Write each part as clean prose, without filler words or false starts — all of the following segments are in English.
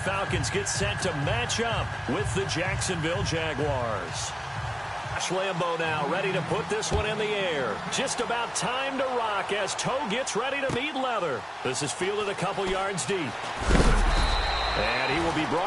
Falcons get set to match up with the Jacksonville Jaguars. Lambeau now ready to put this one in the air. Just about time to rock as toe gets ready to meet leather. This is fielded a couple yards deep. And he will be brought.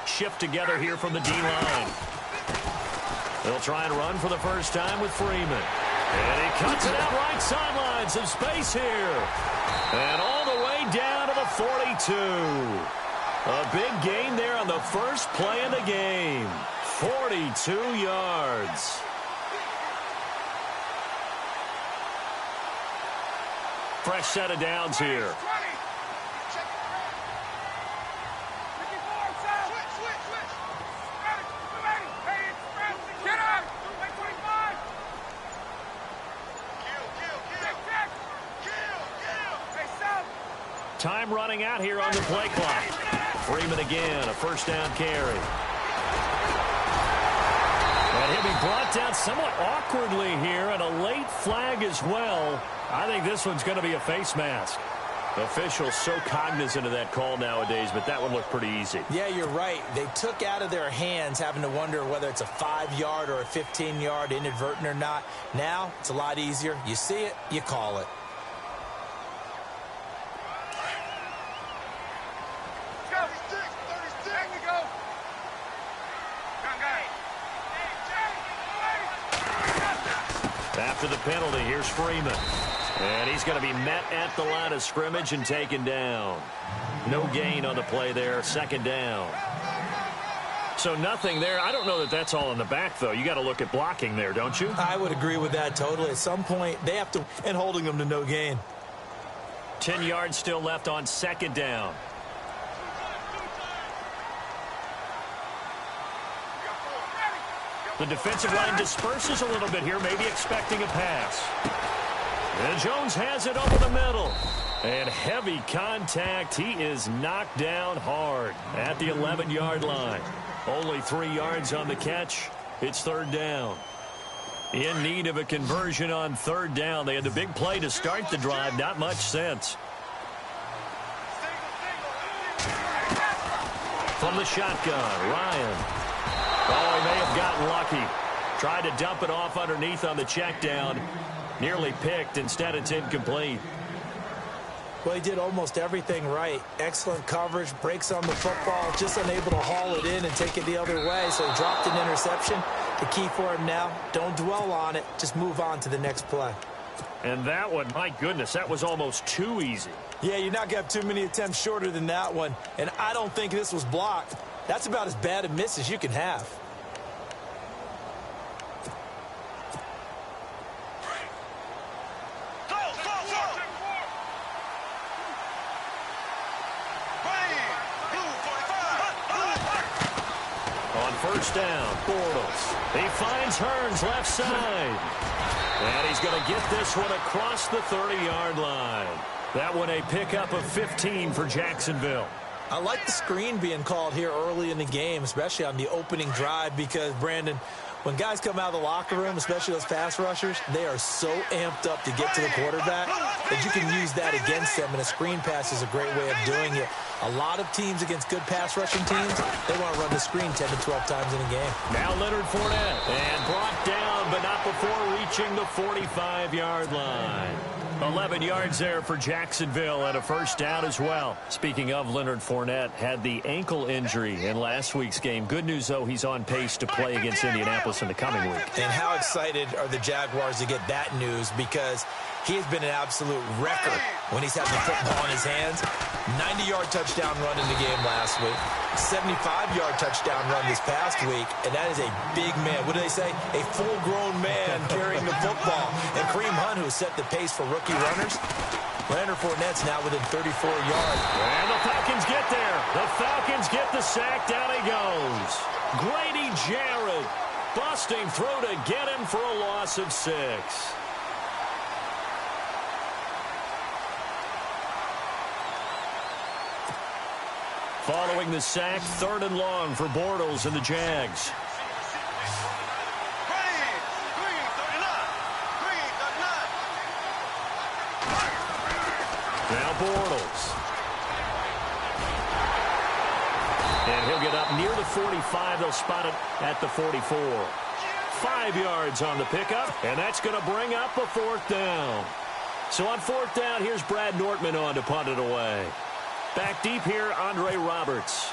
Shift together here from the D-line. They'll try and run for the first time with Freeman. And he cuts it out right sideline. Some space here. And all the way down to the 42. A big gain there on the first play of the game. 42 yards. Fresh set of downs here. Time running out here on the play clock. Freeman again, a first down carry. And he'll be brought down somewhat awkwardly here, and a late flag as well. I think this one's going to be a face mask. Officials so cognizant of that call nowadays, but that one looked pretty easy. Yeah, you're right. They took out of their hands having to wonder whether it's a 5-yard or a 15-yard inadvertent or not. Now, it's a lot easier. You see it, you call it. After the penalty, here's Freeman. And he's going to be met at the line of scrimmage and taken down. No gain on the play there, second down. So nothing there. I don't know that that's all in the back, though. You got to look at blocking there, don't you? I would agree with that totally. At some point, they have to, and holding them to no gain. 10 yards still left on second down. The defensive line disperses a little bit here, maybe expecting a pass. And Jones has it over the middle. And heavy contact. He is knocked down hard at the 11-yard line. Only 3 yards on the catch. It's third down. In need of a conversion on third down. They had the big play to start the drive. Not much sense. From the shotgun, Ryan. Oh, he may have gotten lucky. Tried to dump it off underneath on the check down. Nearly picked. Instead, it's incomplete. Well, he did almost everything right. Excellent coverage, breaks on the football, just unable to haul it in and take it the other way. So he dropped an interception. The key for him now, don't dwell on it. Just move on to the next play. And that one, my goodness, that was almost too easy. Yeah, you're not going to have too many attempts shorter than that one. And I don't think this was blocked. That's about as bad a miss as you can have. On first down, Bortles. He finds Hearns left side. And he's going to get this one across the 30-yard line. That one a pickup of 15 for Jacksonville. I like the screen being called here early in the game, especially on the opening drive, because, Brandon, when guys come out of the locker room, especially those pass rushers, they are so amped up to get to the quarterback that you can use that against them, and a screen pass is a great way of doing it. A lot of teams against good pass rushing teams, they want to run the screen 10 to 12 times in a game. Now Leonard Fournette, and brought down, but not before reaching the 45-yard line. 11 yards there for Jacksonville and a first down as well. Speaking of Leonard Fournette, had the ankle injury in last week's game. Good news, though, he's on pace to play against Indianapolis in the coming week. And how excited are the Jaguars to get that news, because he has been an absolute wrecker when he's had the football in his hands. 90-yard touchdown run in the game last week. 75-yard touchdown run this past week. And that is a big man. What do they say? A full-grown man carrying the football. And Kareem Hunt, who set the pace for rookie runners. Leonard Fournette's now within 34 yards. And the Falcons get there. The Falcons get the sack. Down he goes. Grady Jarrett busting through to get him for a loss of 6. Following the sack, 3rd and long for Bortles and the Jags. Now Bortles. And he'll get up near the 45. They'll spot it at the 44. 5 yards on the pickup, and that's going to bring up a 4th down. So on 4th down, here's Brad Nortman on to punt it away. Back deep here, Andre Roberts.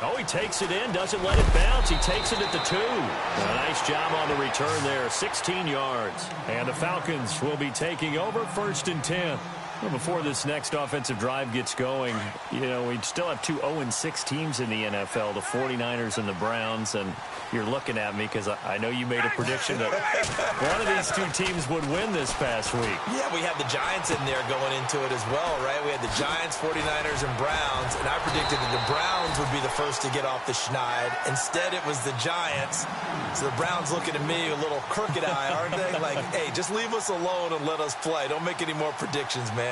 Oh, he takes it in, doesn't let it bounce. He takes it at the 2. A nice job on the return there, 16 yards. And the Falcons will be taking over 1st and 10. Well, before this next offensive drive gets going, you know, we still have 2 0-6 teams in the NFL, the 49ers and the Browns, and you're looking at me because I know you made a prediction that one of these 2 teams would win this past week. Yeah, we had the Giants in there going into it as well, right? We had the Giants, 49ers, and Browns, and I predicted that the Browns would be the first to get off the schneid. Instead, it was the Giants. So the Browns looking at me a little crooked eye, aren't they? Like, hey, just leave us alone and let us play. Don't make any more predictions, man.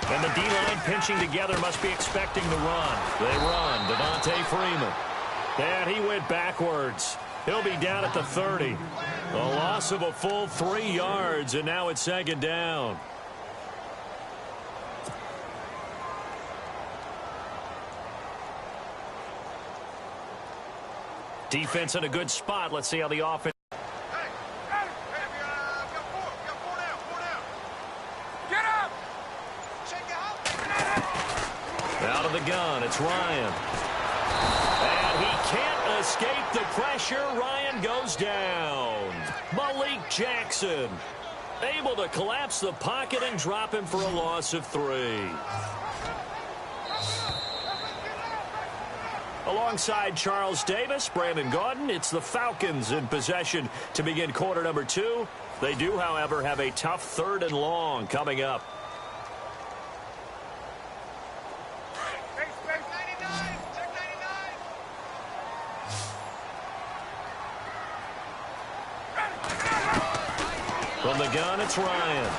And the D-line pinching together must be expecting the run. They run. Devontae Freeman. And he went backwards. He'll be down at the 30. A loss of a full 3 yards, and now it's 2nd down. Defense in a good spot. Let's see how the offense. Out of the gun, it's Ryan. And he can't escape the pressure. Ryan goes down. Malik Jackson able to collapse the pocket and drop him for a loss of 3. Alongside Charles Davis, Brandon Gaudin, it's the Falcons in possession to begin quarter number 2. They do, however, have a tough 3rd and long coming up. From the gun, it's Ryan.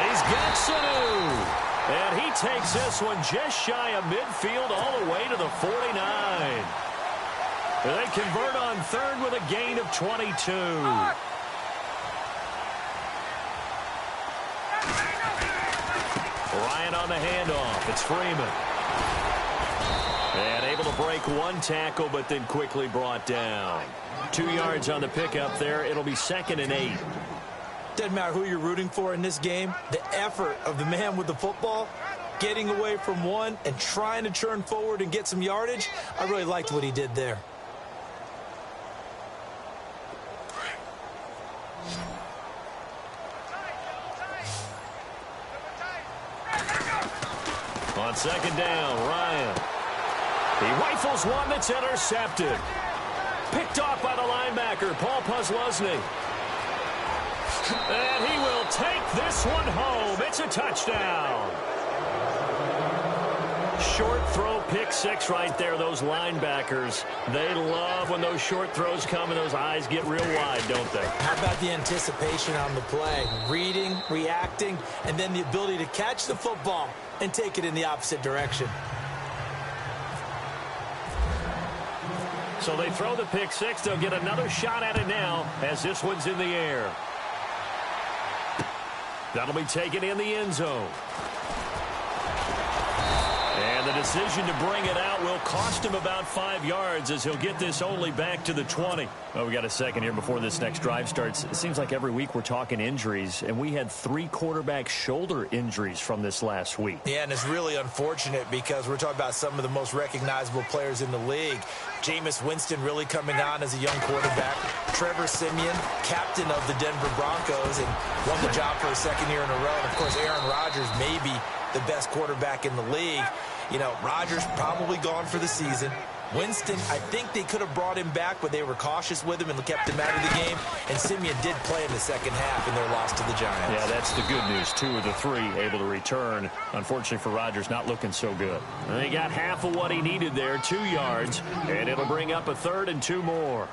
He's got Sanu. And he takes this one just shy of midfield all the way to the 49. They convert on 3rd with a gain of 22. Ryan on the handoff. It's Freeman. And able to break 1 tackle, but then quickly brought down. 2 yards on the pickup there. It'll be 2nd and 8. Doesn't matter who you're rooting for in this game. The effort of the man with the football, getting away from one and trying to churn forward and get some yardage, I really liked what he did there. On 2nd down, Ryan. He rifles one that's intercepted. Picked Picked off by the linebacker, Paul Pusluzny. And he will take this one home. It's a touchdown. Short throw, pick six right there. Those linebackers, they love when those short throws come and those eyes get real wide, don't they? How about the anticipation on the play? Reading, reacting, and then the ability to catch the football and take it in the opposite direction. So they throw the pick six. They'll get another shot at it now as this one's in the air. That'll be taken in the end zone. And the decision to bring it out will cost him about 5 yards as he'll get this only back to the 20. Well, we got a second here before this next drive starts. It seems like every week we're talking injuries, and we had 3 quarterback shoulder injuries from this last week. Yeah, and it's really unfortunate because we're talking about some of the most recognizable players in the league. Jameis Winston really coming on as a young quarterback. Trevor Siemian, captain of the Denver Broncos, and won the job for a second year in a row. And, of course, Aaron Rodgers may be the best quarterback in the league. You know, Rodgers probably gone for the season. Winston, I think they could have brought him back, but they were cautious with him and kept him out of the game. And Siemian did play in the second half in their loss to the Giants. Yeah, that's the good news. 2 of the 3 able to return. Unfortunately for Rodgers, not looking so good. And he got half of what he needed there, 2 yards, and it'll bring up a 3rd and 2 more.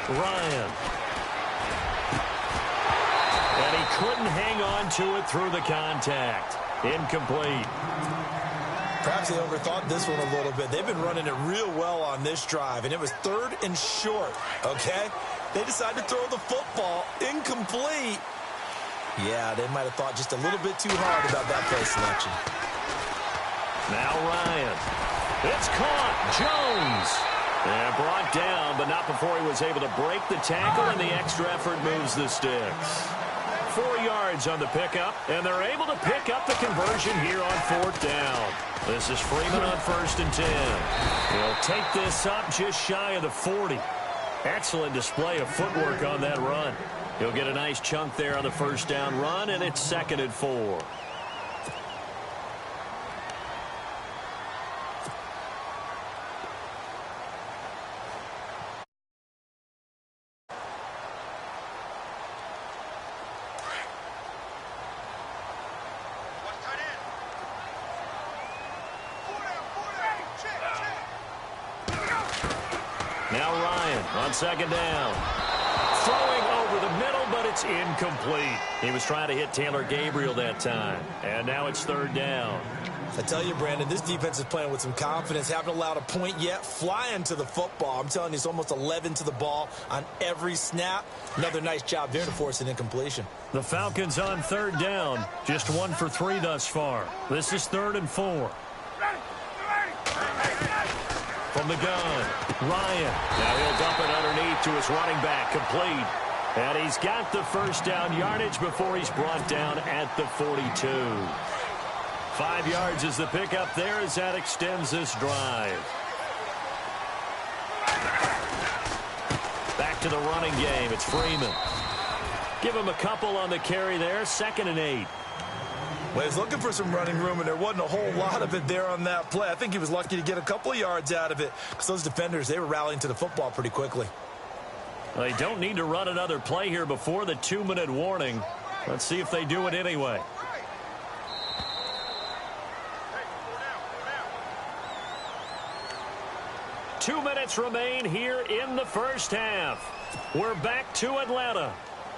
Ryan. And he couldn't hang on to it through the contact. Incomplete. Perhaps they overthought this one a little bit. They've been running it real well on this drive, and it was 3rd and short, okay? They decided to throw the football incomplete. Yeah, they might have thought just a little bit too hard about that play selection. Now Ryan. It's caught. Jones. And brought down, but not before he was able to break the tackle, and the extra effort moves the sticks. 4 yards on the pickup, and they're able to pick up the conversion here on 4th down. This is Freeman on 1st and 10. He'll take this up just shy of the 40. Excellent display of footwork on that run. He'll get a nice chunk there on the 1st down run, and it's 2nd and 4. Now Ryan on 2nd down. Throwing over the middle, but it's incomplete. He was trying to hit Taylor Gabriel that time. And now it's 3rd down. I tell you, Brandon, this defense is playing with some confidence. Haven't allowed a point yet. Flying to the football. I'm telling you, it's almost 11 to the ball on every snap. Another nice job there to force an incompletion. The Falcons on 3rd down. Just 1 for 3 thus far. This is 3rd and 4. From the gun, Ryan. Now he'll dump it underneath to his running back, complete. And he's got the 1st down yardage before he's brought down at the 42. 5 yards is the pickup there as that extends this drive. Back to the running game. It's Freeman. Give him a couple on the carry there. 2nd and 8. Well, he's looking for some running room, and there wasn't a whole lot of it there on that play. I think he was lucky to get a couple of yards out of it because those defenders, they were rallying to the football pretty quickly. They don't need to run another play here before the 2-minute warning. Let's see if they do it anyway. Two minutes remain here in the 1st half. We're back to Atlanta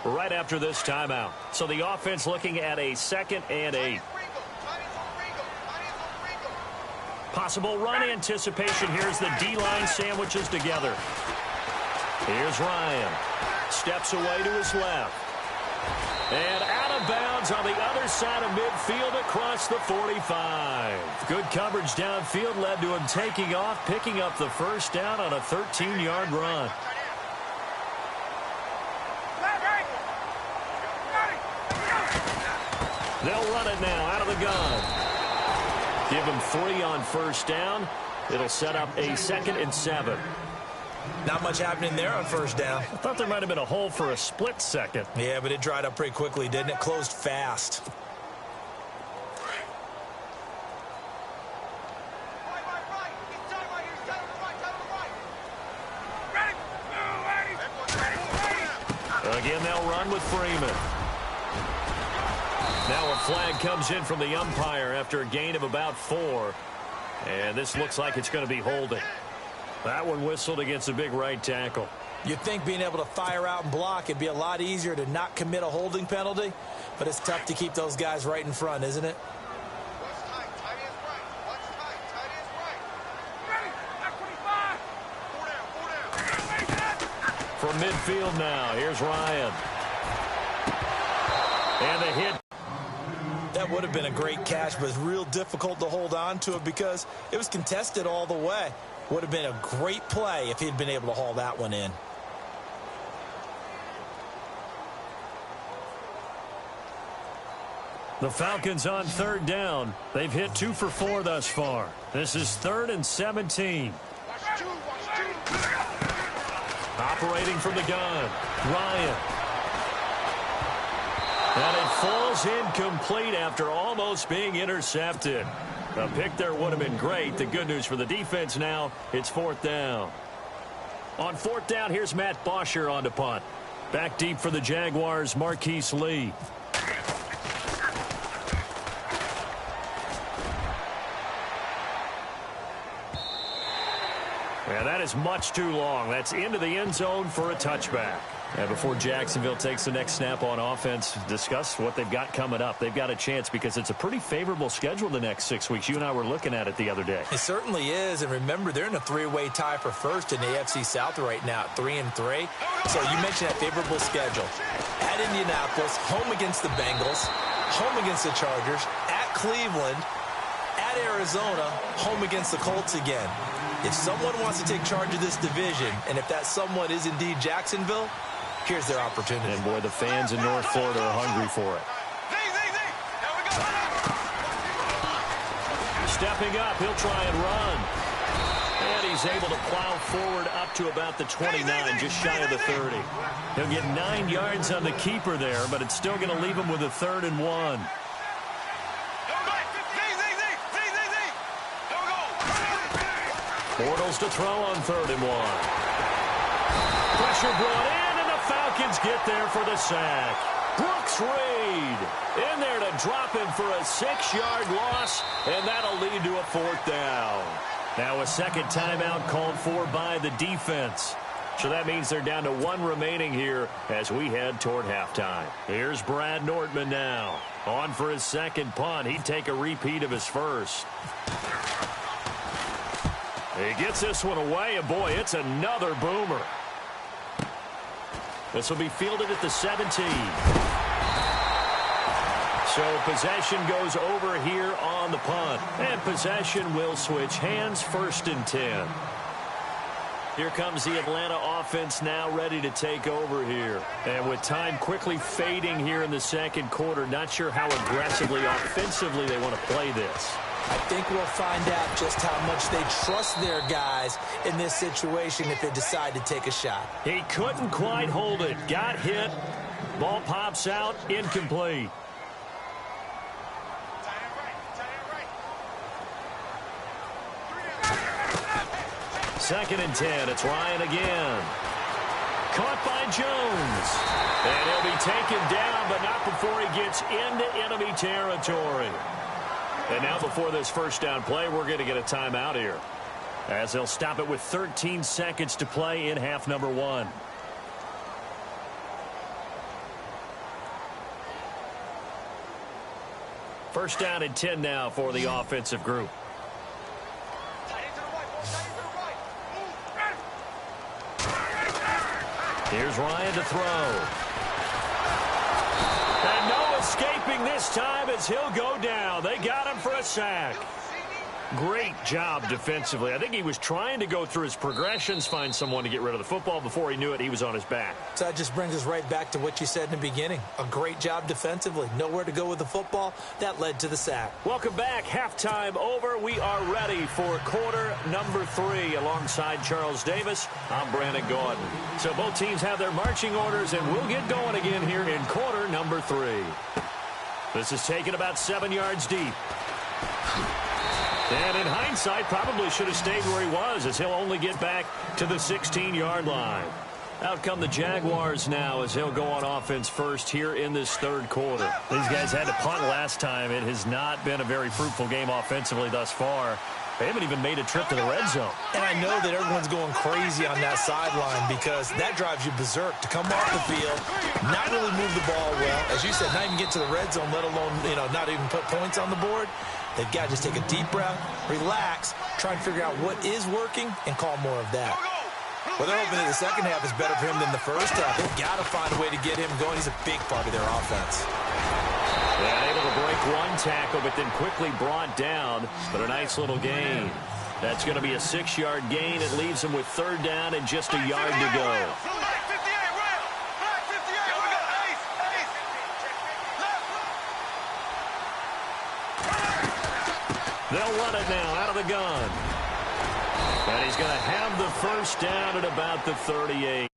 right after this timeout. So the offense looking at a 2nd and 8. Possible run anticipation. Here's the D-line sandwiches together. Here's Ryan. Steps away to his left. And out of bounds on the other side of midfield across the 45. Good coverage downfield led to him taking off, picking up the 1st down on a 13-yard run. They'll run it now out of the gun. Give him 3 on 1st down. It'll set up a 2nd and 7. Not much happening there on first down. I thought there might have been a hole for a split second. Yeah, but it dried up pretty quickly, didn't it? Closed fast. Again, they'll run with Freeman. Now a flag comes in from the umpire after a gain of about 4. And this looks like it's going to be holding. That one whistled against a big right tackle. You'd think being able to fire out and block, it'd be a lot easier to not commit a holding penalty, but it's tough to keep those guys right in front, isn't it? From midfield now, here's Ryan. And the hit. That would have been a great catch, but it's real difficult to hold on to it because it was contested all the way. Would have been a great play if he'd been able to haul that one in. The Falcons on third down. They've hit 2 for 4 thus far. This is 3rd and 17. Operating from the gun, Ryan. And it falls incomplete after almost being intercepted. A pick there would have been great. The good news for the defense now, it's 4th down. On 4th down, here's Matt Bosher on to punt. Back deep for the Jaguars, Marquise Lee. And that is much too long. That's into the end zone for a touchback. And before Jacksonville takes the next snap on offense, discuss what they've got coming up. They've got a chance because it's a pretty favorable schedule the next 6 weeks. You and I were looking at it the other day. It certainly is. And remember, they're in a 3-way tie for first in the AFC South right now at 3-3. So you mentioned that favorable schedule. At Indianapolis, home against the Bengals, home against the Chargers, at Cleveland, at Arizona, home against the Colts again. If someone wants to take charge of this division, and if that someone is indeed Jacksonville, here's their opportunity. And, boy, the fans in North Florida are hungry for it. Stepping up, he'll try and run. And he's able to plow forward up to about the 29, just shy of the 30. He'll get 9 yards on the keeper there, but it's still going to leave him with a 3rd and 1. Bortles to throw on 3rd and 1. Pressure brought in, and the Falcons get there for the sack. Brooks Reed in there to drop him for a 6-yard loss, and that'll lead to a 4th down. Now a second timeout called for by the defense. So that means they're down to 1 remaining here as we head toward halftime. Here's Brad Nortman now. On for his second punt. He'd take a repeat of his first. He gets this one away, and boy, it's another boomer. This will be fielded at the 17. So possession goes over here on the punt. And possession will switch hands, 1st and 10. Here comes the Atlanta offense now ready to take over here. And with time quickly fading here in the second quarter, not sure how aggressively, offensively they want to play this. I think we'll find out just how much they trust their guys in this situation if they decide to take a shot. He couldn't quite hold it. Got hit. Ball pops out. Incomplete. Second and 10. It's Ryan again. Caught by Jones. And he'll be taken down, but not before he gets into enemy territory. And now before this first down play, we're going to get a timeout here, as they'll stop it with 13 seconds to play in half number 1. First down and 10 now for the offensive group. Here's Ryan to throw. And no escaping this time as he'll go down. They got him for a sack. Great job defensively. I think he was trying to go through his progressions, find someone to get rid of the football. Before he knew it, he was on his back. So that just brings us right back to what you said in the beginning. A great job defensively. Nowhere to go with the football. That led to the sack. Welcome back. Halftime over. We are ready for quarter number 3. Alongside Charles Davis, I'm Brandon Gordon. So both teams have their marching orders, and we'll get going again here in quarter number 3. This is taken about 7 yards deep. And in hindsight, probably should have stayed where he was, as he'll only get back to the 16-yard line. Out come the Jaguars now as he'll go on offense first here in this third quarter. These guys had to punt last time. It has not been a very fruitful game offensively thus far. They haven't even made a trip to the red zone. And I know that everyone's going crazy on that sideline because that drives you berserk to come off the field, not really move the ball well. As you said, not even get to the red zone, let alone, not even put points on the board. They've got to just take a deep breath, relax, try and figure out what is working, and call more of that. Well, they're hoping that the second half is better for him than the first half. They've got to find a way to get him going. He's a big part of their offense. Yeah, able to break one tackle, but then quickly brought down. But a nice little gain. That's going to be a 6-yard gain. It leaves him with third down and just a yard to go. They'll run it now out of the gun. And he's going to have the first down at about the 38.